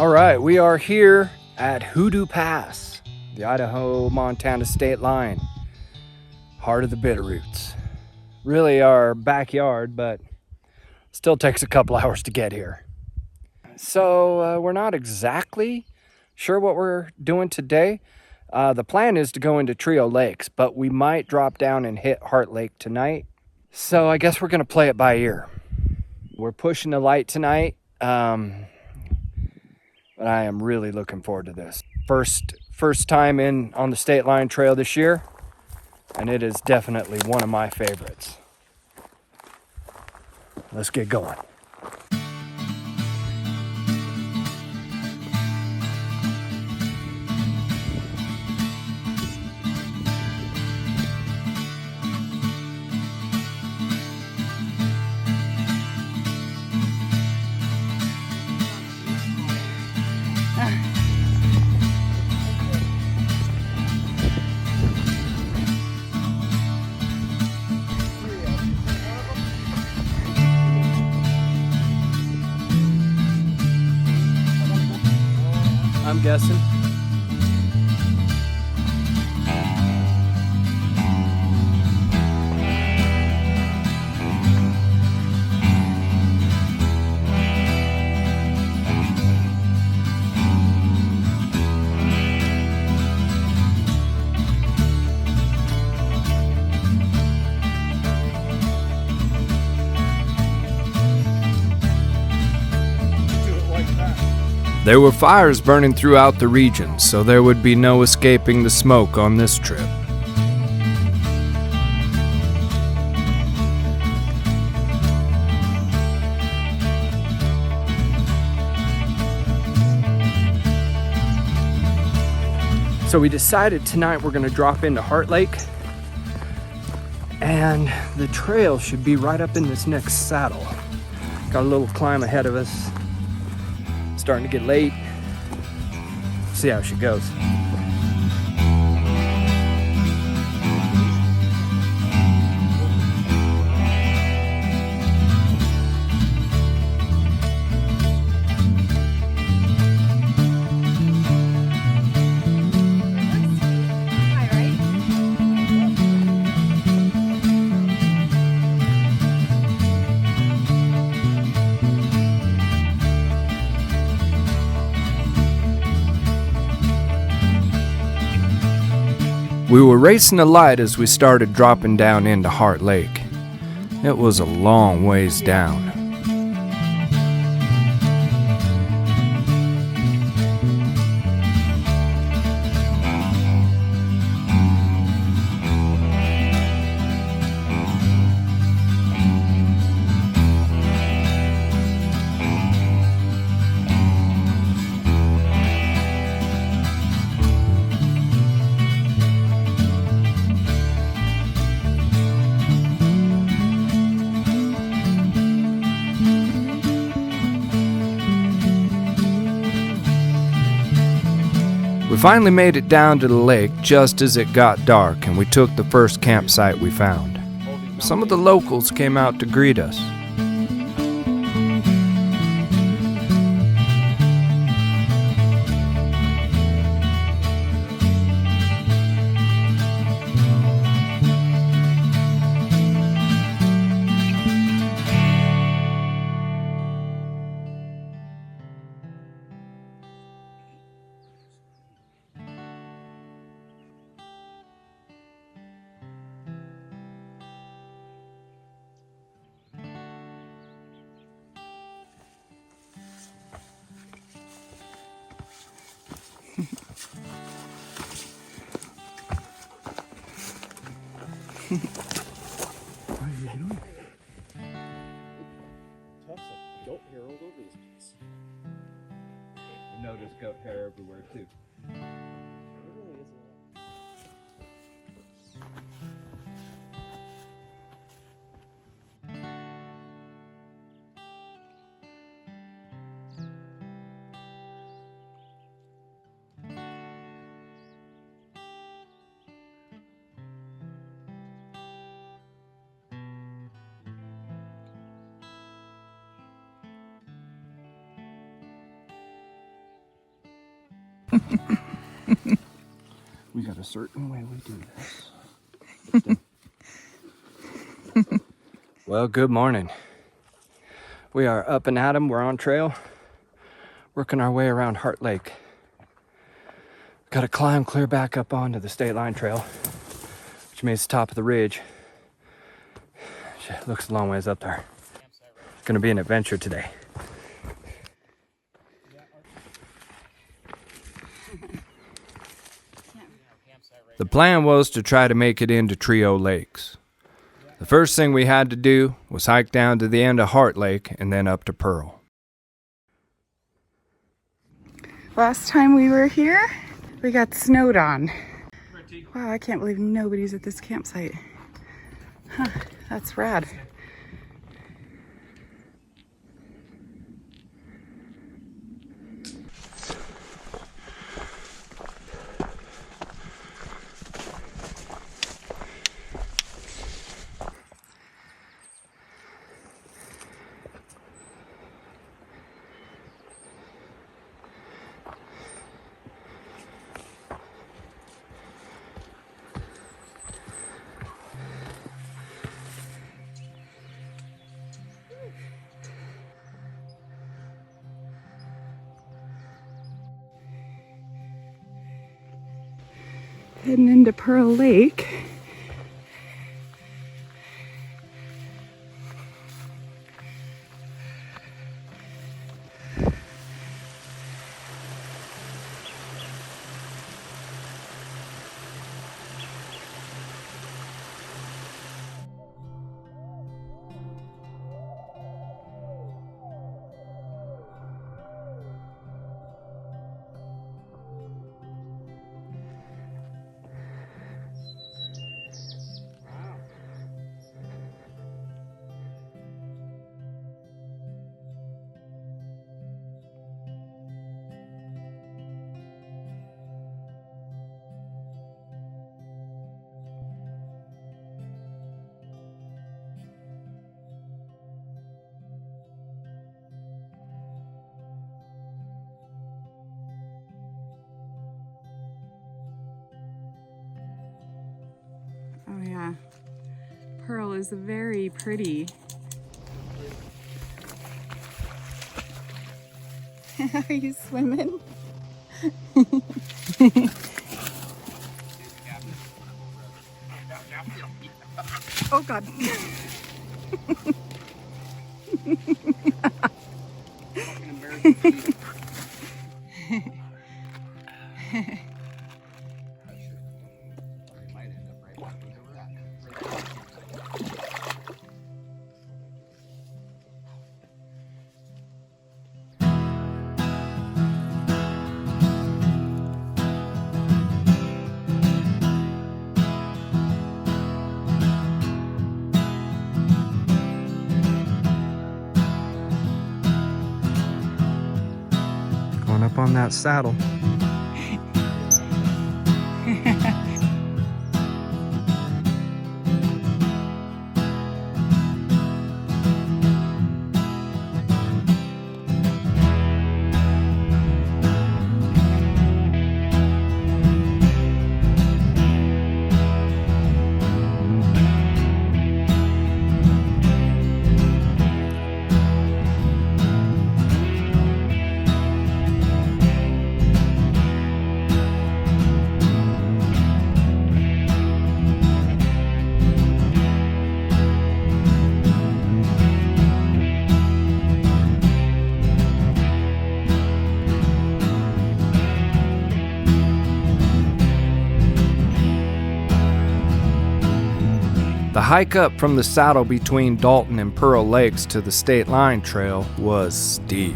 All right, we are here at Hoodoo Pass, the Idaho-Montana state line, heart of the Bitterroots. Really our backyard, but still takes a couple hours to get here. So we're not exactly sure what we're doing today. The plan is to go into Trio Lakes, but we might drop down and hit Heart Lake tonight. So I guess we're gonna play it by ear. We're pushing the light tonight. But I am really looking forward to this. First time in on the state line trail this year, and it is definitely one of my favorites. Let's get going. I'm guessing. There were fires burning throughout the region, so there would be no escaping the smoke on this trip. So we decided tonight we're gonna drop into Heart Lake, and the trail should be right up in this next saddle. Got a little climb ahead of us. Starting to get late. See how she goes. We were racing a light as we started dropping down into Heart Lake. It was a long ways down. We finally made it down to the lake just as it got dark, and we took the first campsite we found. Some of the locals came out to greet us. What are you doing? Tufts of goat hair all over this place. You notice goat hair everywhere too. There really is a lot. We got a certain way we do this. Well, good morning. We are up and at 'em. We're on trail, working our way around Heart Lake. Got to climb clear back up onto the state line trail, which means the top of the ridge. It looks a long ways up there. Gonna be an adventure today. The plan was to try to make it into Trio Lakes. The first thing we had to do was hike down to the end of Heart Lake and then up to Pearl. Last time we were here, we got snowed on. Wow, I can't believe nobody's at this campsite. Huh, that's rad. Heading into Pearl Lake. Oh yeah, Pearl is very pretty. Are you swimming? Oh God. Going up on that saddle. The hike up from the saddle between Dalton and Pearl Lakes to the state line trail was steep.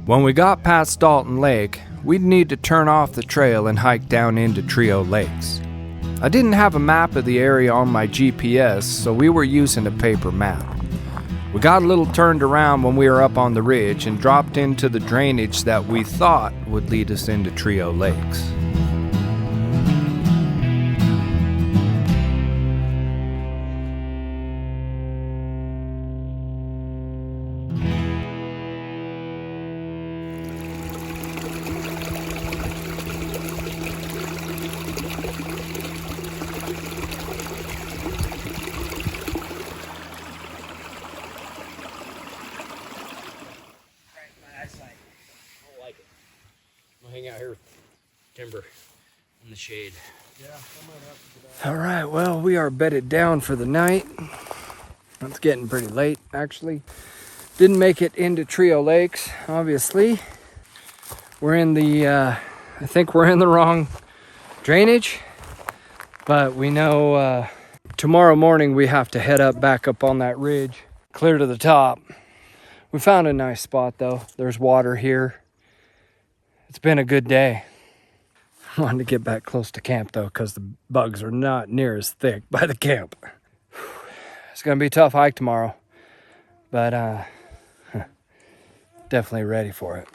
When we got past Dalton Lake, we'd need to turn off the trail and hike down into Trio Lakes. I didn't have a map of the area on my GPS, so we were using a paper map. We got a little turned around when we were up on the ridge and dropped into the drainage that we thought would lead us into Trio Lakes. Hang out here with timber in the shade. All right, well, we are bedded down for the night. It's getting pretty late, actually. Didn't make it into Trio Lakes, obviously. We're in the, I think we're in the wrong drainage, but we know tomorrow morning we have to head up back up on that ridge, clear to the top. We found a nice spot though. There's water here. It's been a good day. I wanted to get back close to camp though, because the bugs are not near as thick by the camp. It's gonna be a tough hike tomorrow, but definitely ready for it.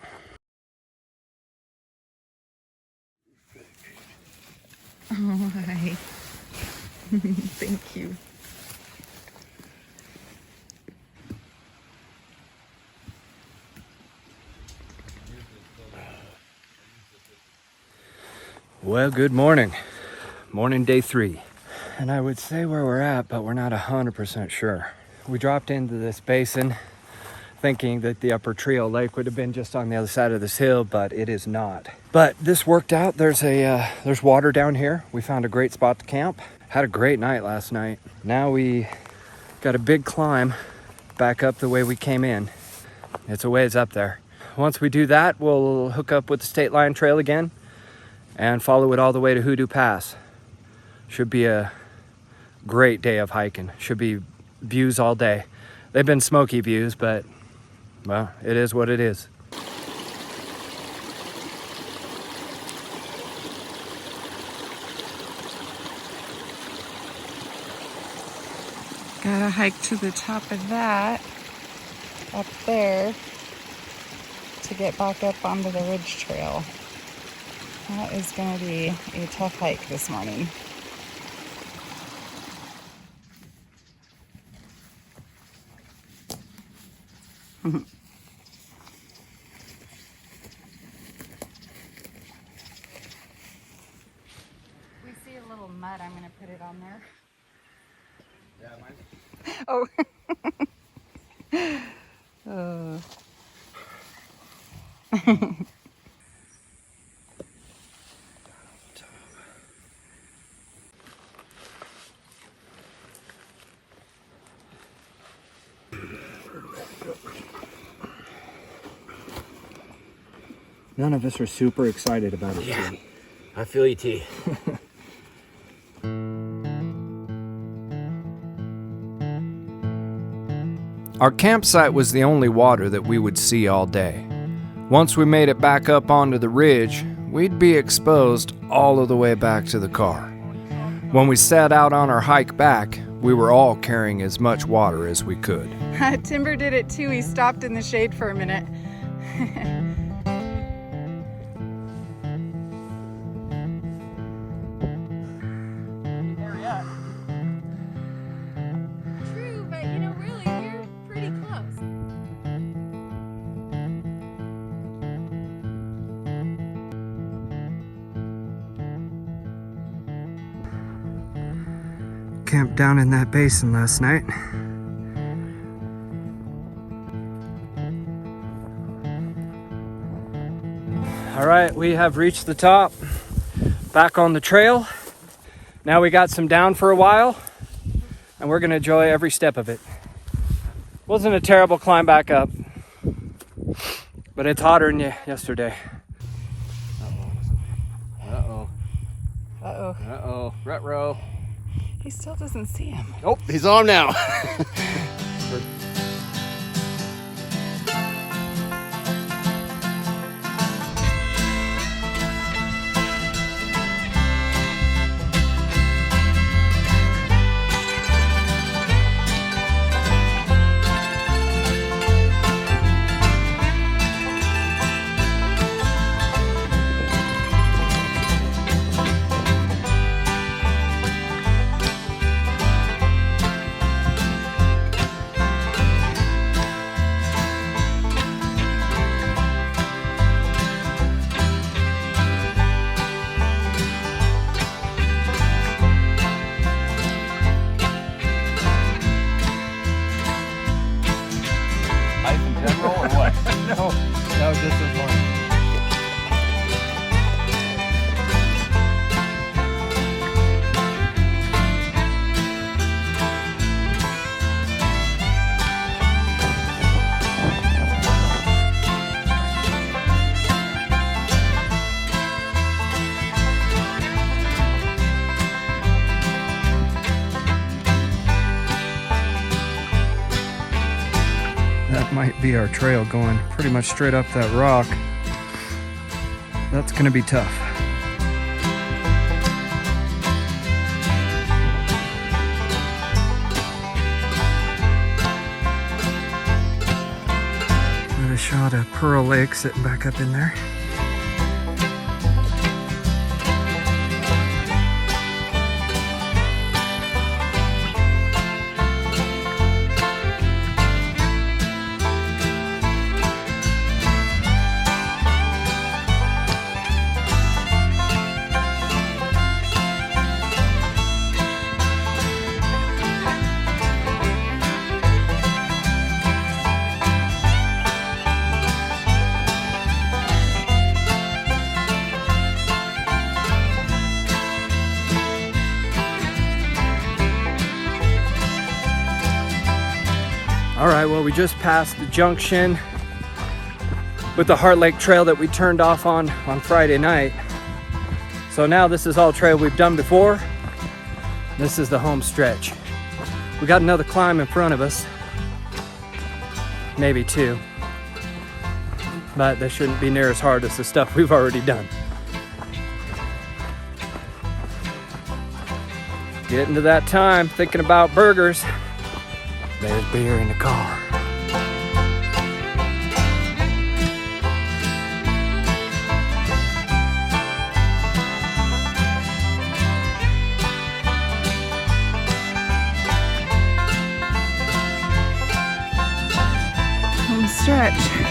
Oh, hi. Thank you. Well, good morning. Morning day 3. And I would say where we're at, but we're not 100% sure. We dropped into this basin thinking that the upper Trio Lake would have been just on the other side of this hill, but it is not. But this worked out. There's water down here. We found a great spot to camp. Had a great night last night. Now we got a big climb back up the way we came in. It's a ways up there. Once we do that, we'll hook up with the state line trail again and follow it all the way to Hoodoo Pass. Should be a great day of hiking. Should be views all day. They've been smoky views, but well, it is what it is. Gotta hike to the top of that up there to get back up onto the ridge trail. That is going to be a tough hike this morning. We see a little mud. I'm going to put it on there. Yeah, mine. Oh. None of us are super excited about it. Yeah, I feel you, T. Our campsite was the only water that we would see all day. Once we made it back up onto the ridge, we'd be exposed all of the way back to the car. When we set out on our hike back, we were all carrying as much water as we could. Timber did it too. He stopped in the shade for a minute. True, but you know, really, you're pretty close. Camped down in that basin last night. All right, we have reached the top, back on the trail. Now we got some down for a while, and we're gonna enjoy every step of it. Wasn't a terrible climb back up, but it's hotter than yesterday. Uh-oh. Uh-oh. Uh-oh. Ruh-roh. He still doesn't see him. Nope, he's on now. might be our trail going pretty much straight up that rock. That's gonna be tough. Got a shot of Pearl Lake sitting back up in there. All right, well, we just passed the junction with the Heart Lake Trail that we turned off on Friday night. So now this is all trail we've done before. This is the home stretch. We got another climb in front of us, maybe two, but they shouldn't be near as hard as the stuff we've already done. Getting to that time, thinking about burgers. There's beer in the car. Home stretch.